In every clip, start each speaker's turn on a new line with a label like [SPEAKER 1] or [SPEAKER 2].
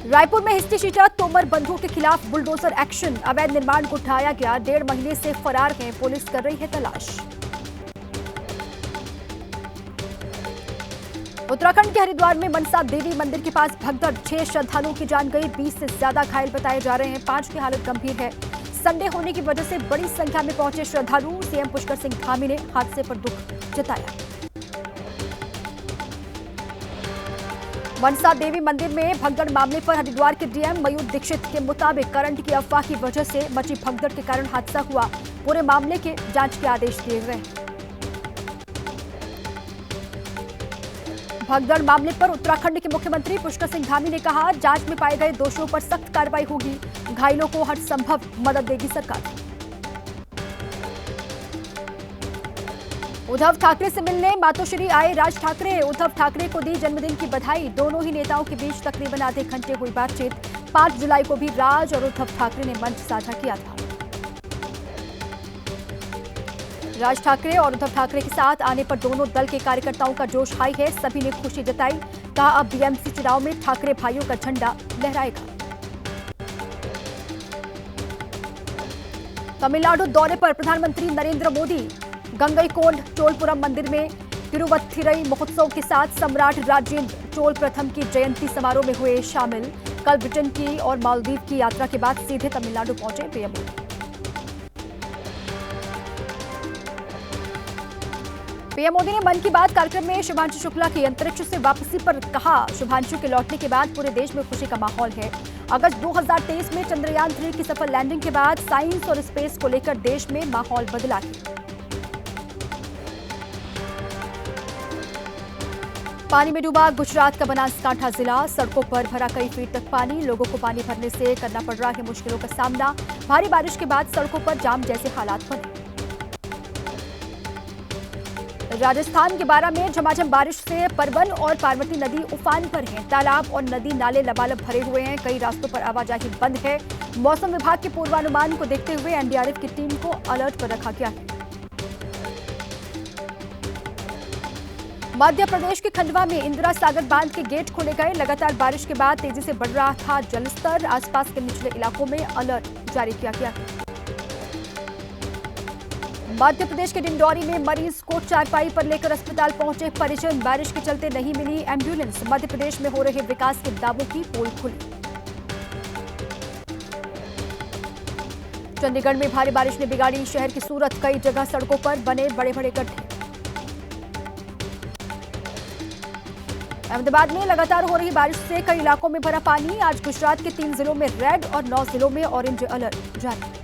[SPEAKER 1] रायपुर में history sheeter Tomar बंधुओं के खिलाफ बुलडोजर एक्शन। अवैध निर्माण को उठाया गया, 1.5 महीने से फरार हैं, पुलिस कर रही है तलाश। उत्तराखंड के हरिद्वार में मनसा देवी मंदिर के पास भगदड़, 6 श्रद्धालुओं की जान गई, 20 से ज्यादा घायल बताए जा रहे हैं, 5 की हालत गंभीर है। संडे होने की वजह से बड़ी संख्या में पहुंचे श्रद्धालु। सीएम पुष्कर सिंह धामी ने हादसे पर दुख जताया। मनसा देवी मंदिर में भगदड़ मामले पर हरिद्वार के डीएम मयूर दीक्षित के मुताबिक करंट की अफवाह की वजह से मची भगदड़ के कारण हादसा हुआ। पूरे मामले के जांच के आदेश दिए गए। भगदड़ मामले पर उत्तराखंड के मुख्यमंत्री पुष्कर सिंह धामी ने कहा, जांच में पाए गए दोषियों पर सख्त कार्रवाई होगी, घायलों को हर संभव मदद देगी सरकार। उद्धव ठाकरे से मिलने मातोश्री आए राज ठाकरे। उद्धव ठाकरे को दी जन्मदिन की बधाई। दोनों ही नेताओं के बीच तकरीबन आधे घंटे हुई बातचीत। 5 जुलाई को भी राज और उद्धव ठाकरे ने मंच साझा किया था। राज ठाकरे और उद्धव ठाकरे के साथ आने पर दोनों दल के कार्यकर्ताओं का जोश हाई है। सभी ने खुशी जताई, कहा अब बीएमसी चुनाव में ठाकरे भाइयों का झंडा लहराएगा। तमिलनाडु दौरे पर प्रधानमंत्री नरेंद्र मोदी गंगईकोंड चोलपुरम मंदिर में तिरुवत्थिरई महोत्सव के साथ सम्राट राजेंद्र चोल प्रथम की जयंती समारोह में हुए शामिल। कल ब्रिटेन की और मालदीव की यात्रा के बाद सीधे तमिलनाडु पहुंचे पीएम मोदी। पीएम मोदी ने मन की बात कार्यक्रम में शुभांशु शुक्ला की अंतरिक्ष से वापसी पर कहा, शुभांशु के लौटने के बाद पूरे देश में खुशी का माहौल है। अगस्त 2023 में चंद्रयान 3 की सफल लैंडिंग के बाद साइंस और स्पेस को लेकर देश में माहौल बदला है। पानी में डूबा गुजरात का बनासकांठा जिला। सड़कों पर भरा कई फीट तक पानी। लोगों को पानी भरने से करना पड़ रहा है मुश्किलों का सामना। भारी बारिश के बाद सड़कों पर जाम जैसे हालात बने। राजस्थान के बारां में झमाझम बारिश से परवन और पार्वती नदी उफान पर है। तालाब और नदी नाले लबालब भरे हुए हैं। कई रास्तों पर आवाजाही बंद है। मौसम विभाग के पूर्वानुमान को देखते हुए एनडीआरएफ की टीम को अलर्ट पर रखा गया है। मध्य प्रदेश के खंडवा में इंदिरा सागर बांध के गेट खोले गए। लगातार बारिश के बाद तेजी से बढ़ रहा था जलस्तर। आसपास के निचले इलाकों में अलर्ट जारी किया गया। मध्य प्रदेश के डिंडौरी में मरीज को चारपाई पर लेकर अस्पताल पहुंचे परिजन। बारिश के चलते नहीं मिली एम्बुलेंस। मध्य प्रदेश में हो रहे विकास के दावों की पोल खुली। चंडीगढ़ में भारी बारिश ने बिगाड़ी शहर की सूरत। कई जगह सड़कों पर बने बड़े बड़े गड्ढे। अहमदाबाद में लगातार हो रही बारिश से कई इलाकों में भरा पानी। आज गुजरात के 3 जिलों में रेड और 9 जिलों में ऑरेंज अलर्ट जारी।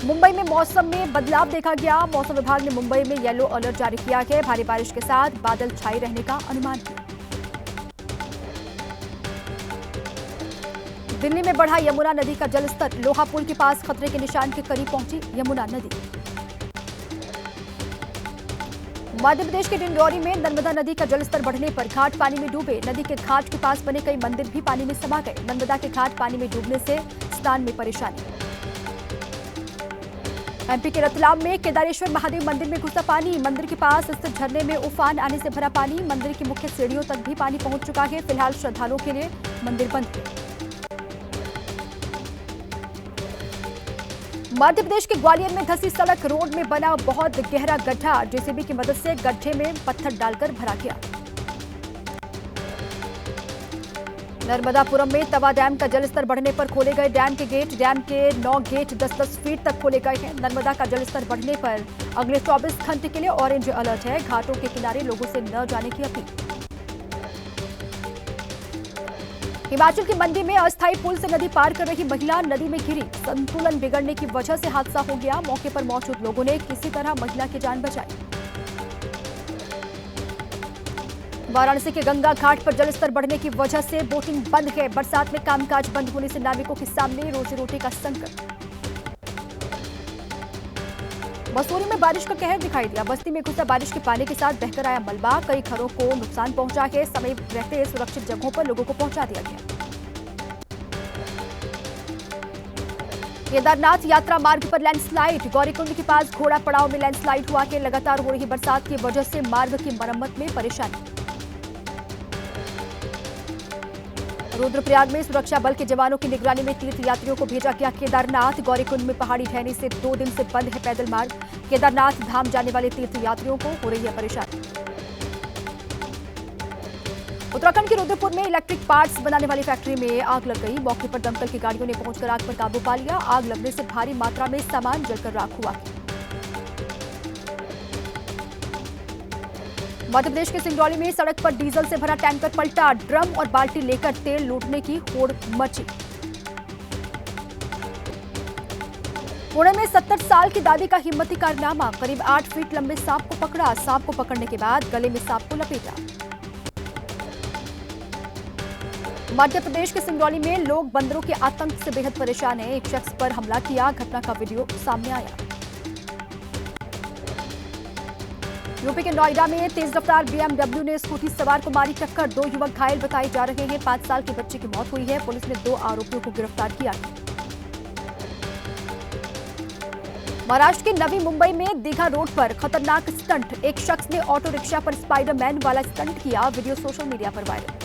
[SPEAKER 1] मुंबई में मौसम में बदलाव देखा गया। मौसम विभाग ने मुंबई में येलो अलर्ट जारी किया है। भारी बारिश के साथ बादल छाए रहने का अनुमान है। दिल्ली में बढ़ा यमुना नदी का जलस्तर। लोहा पुल के पास खतरे के निशान के करीब पहुंची यमुना नदी। मध्य प्रदेश के डिंडौरी में नर्मदा नदी का जलस्तर बढ़ने पर घाट पानी में डूबे। नदी के घाट के पास बने कई मंदिर भी पानी में समा गए। नर्मदा के घाट पानी में डूबने से स्नान में परेशानी। एमपी के रतलाम में केदारेश्वर महादेव मंदिर में घुसा पानी। मंदिर के पास स्थित झरने में उफान आने से भरा पानी। मंदिर की मुख्य सीढ़ियों तक भी पानी पहुंच चुका है। फिलहाल श्रद्धालुओं के लिए मंदिर बंद है। मध्य प्रदेश के ग्वालियर में धंसी सड़क। रोड में बना बहुत गहरा गड्ढा। जेसीबी की मदद से गड्ढे में पत्थर डालकर भरा गया। नर्मदापुरम में तवा डैम का जलस्तर बढ़ने पर खोले गए डैम के गेट। डैम के 9 गेट 10-10 फीट तक खोले गए हैं। नर्मदा का जलस्तर बढ़ने पर अगले 24 घंटे के लिए ऑरेंज अलर्ट है। घाटों के किनारे लोगों से न जाने की अपील। हिमाचल की मंडी में अस्थायी पुल से नदी पार कर रही महिला नदी में गिरी। संतुलन बिगड़ने की वजह से हादसा हो गया। मौके पर मौजूद लोगों ने किसी तरह महिला की जान बचाई। वाराणसी के गंगा घाट पर जलस्तर बढ़ने की वजह से बोटिंग बंद है। बरसात में कामकाज बंद होने से नाविकों के सामने रोजी रोटी का संकट। मसूरी में बारिश का कहर दिखाई दिया। बस्ती में घुसा बारिश के पानी के साथ बहकर आया मलबा। कई घरों को नुकसान पहुंचा है। समय रहते सुरक्षित जगहों पर लोगों को पहुंचा दिया गया। केदारनाथ यात्रा मार्ग पर लैंडस्लाइड। गौरीकुंड के पास घोड़ा पड़ाव में लैंडस्लाइड हुआ है। लगातार हो रही बरसात की वजह से मार्ग की मरम्मत में परेशानी। रुद्रप्रयाग में सुरक्षा बल के जवानों की निगरानी में तीर्थ यात्रियों को भेजा गया केदारनाथ। गौरीकुंड में पहाड़ी ढहने से 2 दिन से बंद है पैदल मार्ग। केदारनाथ धाम जाने वाले तीर्थ यात्रियों को हो रही है परेशानी। उत्तराखंड के रुद्रपुर में इलेक्ट्रिक पार्ट्स बनाने वाली फैक्ट्री में आग लग गई। मौके पर दमकल की गाड़ियों ने पहुंचकर आग पर काबू पा लिया। आग लगने से भारी मात्रा में सामान जलकर राख हुआ। मध्य प्रदेश के सिंगरौली में सड़क पर डीजल से भरा टैंकर पलटा। ड्रम और बाल्टी लेकर तेल लूटने की होड़ मची। पुणे में 70 साल की दादी का हिम्मती कारनामा। करीब 8 फीट लंबे सांप को पकड़ा। सांप को पकड़ने के बाद गले में सांप को लपेटा। मध्य प्रदेश के सिंगरौली में लोग बंदरों के आतंक से बेहद परेशान हैं। एक शख्स पर हमला किया। घटना का वीडियो सामने आया। यूपी के नोएडा में तेज रफ्तार बीएमडब्ल्यू ने स्कूटी सवार को मारी टक्कर। 2 युवक घायल बताए जा रहे हैं। 5 साल के बच्चे की मौत हुई है। पुलिस ने 2 आरोपियों को गिरफ्तार किया। महाराष्ट्र के नवी मुंबई में दीघा रोड पर खतरनाक स्टंट। एक शख्स ने ऑटो रिक्शा पर स्पाइडरमैन वाला स्टंट किया। वीडियो सोशल मीडिया पर वायरल।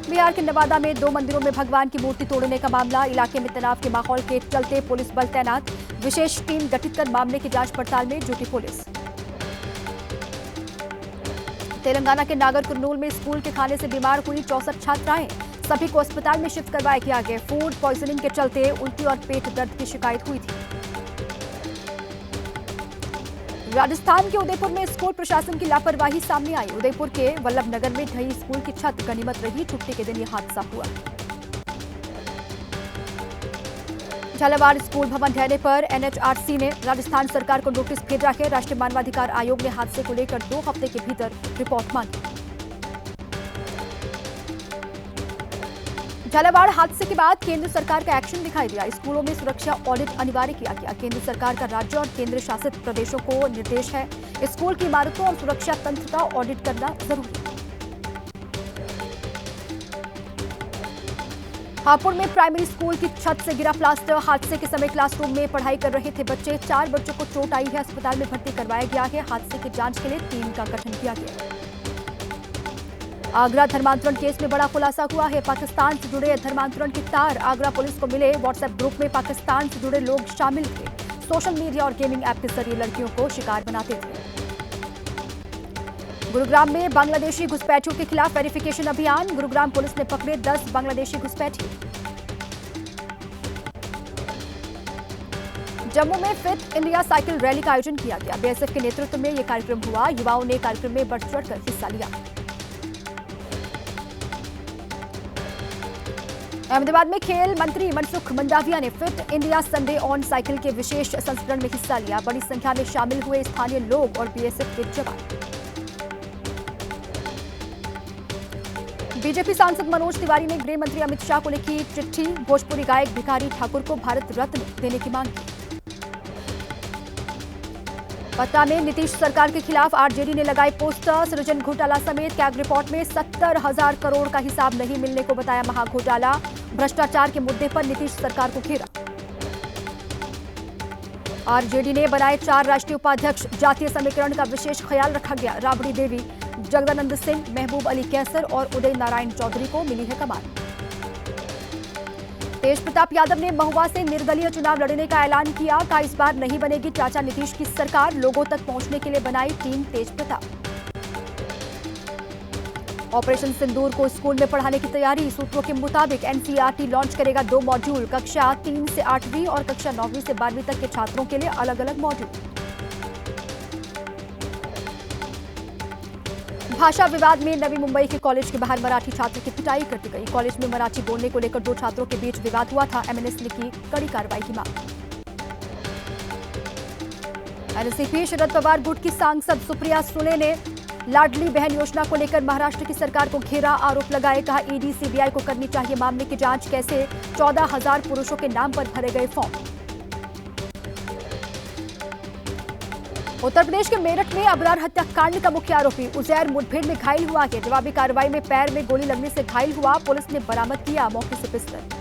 [SPEAKER 1] बिहार के नवादा में 2 मंदिरों में भगवान की मूर्ति तोड़ने का मामला। इलाके में तनाव के माहौल के चलते पुलिस बल तैनात। विशेष टीम गठित कर मामले की जांच पड़ताल में जुटी पुलिस। तेलंगाना के नागर कुर्नूल में स्कूल के खाने से बीमार हुई 64 छात्राएं। सभी को अस्पताल में शिफ्ट करवाया गया है। फूड पॉइजनिंग के चलते उल्टी और पेट दर्द की शिकायत हुई थी। राजस्थान के उदयपुर में स्कूल प्रशासन की लापरवाही सामने आई। उदयपुर के वल्लभनगर में ढही स्कूल की छत गनीमत रही। छुट्टी के दिन यह हादसा हुआ। झालावाड़ स्कूल भवन ढहने पर एनएचआरसी ने राजस्थान सरकार को नोटिस भेजा है। राष्ट्रीय मानवाधिकार आयोग ने हादसे को लेकर 2 हफ्ते के भीतर रिपोर्ट मांगी। झालावाड़ हादसे के बाद केंद्र सरकार का एक्शन दिखाई दिया। स्कूलों में सुरक्षा ऑडिट अनिवार्य किया गया। केंद्र सरकार का राज्य और केंद्र शासित प्रदेशों को निर्देश है, स्कूल की इमारतों और सुरक्षा तंत्र का ऑडिट करना जरूरी है। हापुड़ में प्राइमरी स्कूल की छत से गिरा प्लास्टर। हादसे के समय क्लासरूम में पढ़ाई कर रहे थे बच्चे। 4 बच्चों को चोट आई है। अस्पताल में भर्ती करवाया गया है। हादसे की जांच के लिए टीम का गठन किया गया है। आगरा धर्मांतरण केस में बड़ा खुलासा हुआ है। पाकिस्तान से जुड़े धर्मांतरण की तार आगरा पुलिस को मिले। व्हाट्सएप ग्रुप में पाकिस्तान से जुड़े लोग शामिल थे। सोशल मीडिया और गेमिंग ऐप के जरिए लड़कियों को शिकार बनाते थे। गुरुग्राम में बांग्लादेशी घुसपैठियों के खिलाफ वेरिफिकेशन अभियान। गुरुग्राम पुलिस ने पकड़े 10 बांग्लादेशी घुसपैठी। जम्मू में फिट इंडिया साइकिल रैली का आयोजन किया गया। बीएसएफ के नेतृत्व में यह कार्यक्रम हुआ। युवाओं ने कार्यक्रम में बढ़ चढ़कर हिस्सा लिया। अहमदाबाद में खेल मंत्री मनसुख मंडाविया ने fit India Sunday on cycle के विशेष संस्करण में हिस्सा लिया। बड़ी संख्या में शामिल हुए स्थानीय लोग और बीएसएफ के जवान। बीजेपी सांसद मनोज तिवारी ने गृह मंत्री अमित शाह को लिखी चिट्ठी। भोजपुरी गायक भिखारी ठाकुर को भारत रत्न देने की मांग की। पटना में नीतीश सरकार के खिलाफ आरजेडी ने लगाए पोस्टर। सृजन घोटाला समेत कैग रिपोर्ट में 70,000 करोड़ का हिसाब नहीं मिलने को बताया महाघोटाला। भ्रष्टाचार के मुद्दे पर नीतीश सरकार को घेरा। आरजेडी ने बनाए 4 राष्ट्रीय उपाध्यक्ष। जातीय समीकरण का विशेष ख्याल रखा गया। राबड़ी देवी, जगदानंद सिंह, महबूब अली कैसर और उदय नारायण चौधरी को मिली है कमान। तेज प्रताप यादव ने महुआ से निर्दलीय चुनाव लड़ने का ऐलान किया। कहा इस बार नहीं बनेगी चाचा नीतीश की सरकार। लोगों तक पहुंचने के लिए बनाई टीम तेज प्रताप। ऑपरेशन सिंदूर को स्कूल में पढ़ाने की तैयारी। सूत्रों के मुताबिक एनसीईआरटी लॉन्च करेगा 2 मॉड्यूल। कक्षा 3 से 8वीं और कक्षा 9वीं से 12वीं तक के छात्रों के लिए अलग अलग मॉड्यूल। भाषा विवाद में नवी मुंबई के कॉलेज के बाहर मराठी छात्र की पिटाई कर दी गई। कॉलेज में मराठी बोलने को लेकर 2 छात्रों के बीच विवाद हुआ था। एमएनएस ने की कड़ी कार्रवाई की मांग। एनसीपी शरद पवार गुट की सांसद सुप्रिया सुले ने लाडली बहन योजना को लेकर महाराष्ट्र की सरकार को घेरा। आरोप लगाए। कहा ईडी सीबीआई को करनी चाहिए मामले की जांच। कैसे 14,000 पुरुषों के नाम पर भरे गए फॉर्म। उत्तर प्रदेश के मेरठ में अबरार हत्याकांड का मुख्य आरोपी उजैर मुठभेड़ में घायल हुआ है। जवाबी कार्रवाई में पैर में गोली लगने से घायल हुआ। पुलिस ने बरामद किया मौके से पिस्टल।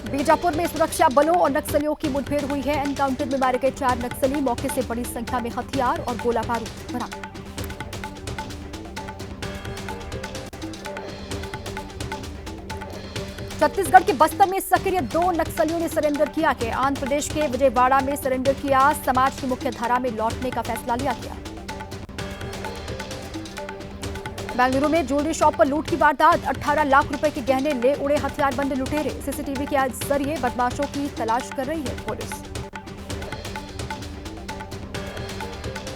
[SPEAKER 1] बीजापुर में सुरक्षा बलों और नक्सलियों की मुठभेड़ हुई है। एनकाउंटर में मारे गए 4 नक्सली। मौके से बड़ी संख्या में हथियार और गोला बारूद बरामद। छत्तीसगढ़ के बस्तर में सक्रिय 2 नक्सलियों ने सरेंडर किया है। आंध्र प्रदेश के विजयवाड़ा में सरेंडर किया। समाज की मुख्य धारा में लौटने का फैसला लिया गया। बेंगलुरु में ज्वेलरी शॉप पर लूट की वारदात। 18 लाख रुपए के गहने ले उड़े हथियारबंद लुटेरे। सीसीटीवी के जरिए बदमाशों की तलाश कर रही है पुलिस।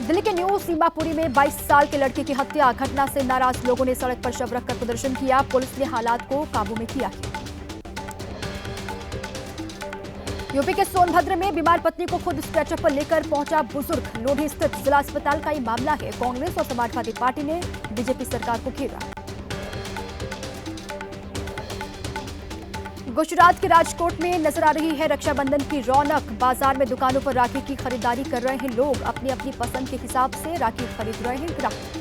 [SPEAKER 1] दिल्ली के न्यू सीमापुरी में 22 साल के लड़के की हत्या। घटना से नाराज लोगों ने सड़क पर शव रखकर प्रदर्शन किया। पुलिस ने हालात को काबू में किया। यूपी के सोनभद्र में बीमार पत्नी को खुद स्ट्रेचर पर लेकर पहुंचा बुजुर्ग। लोधी स्थित जिला अस्पताल का ये मामला है। कांग्रेस और समाजवादी पार्टी ने बीजेपी सरकार को घेरा। गुजरात के राजकोट में नजर आ रही है रक्षाबंधन की रौनक। बाजार में दुकानों पर राखी की खरीदारी कर रहे हैं लोग। अपनी अपनी पसंद के हिसाब से राखी खरीद रहे हैं ग्राहक।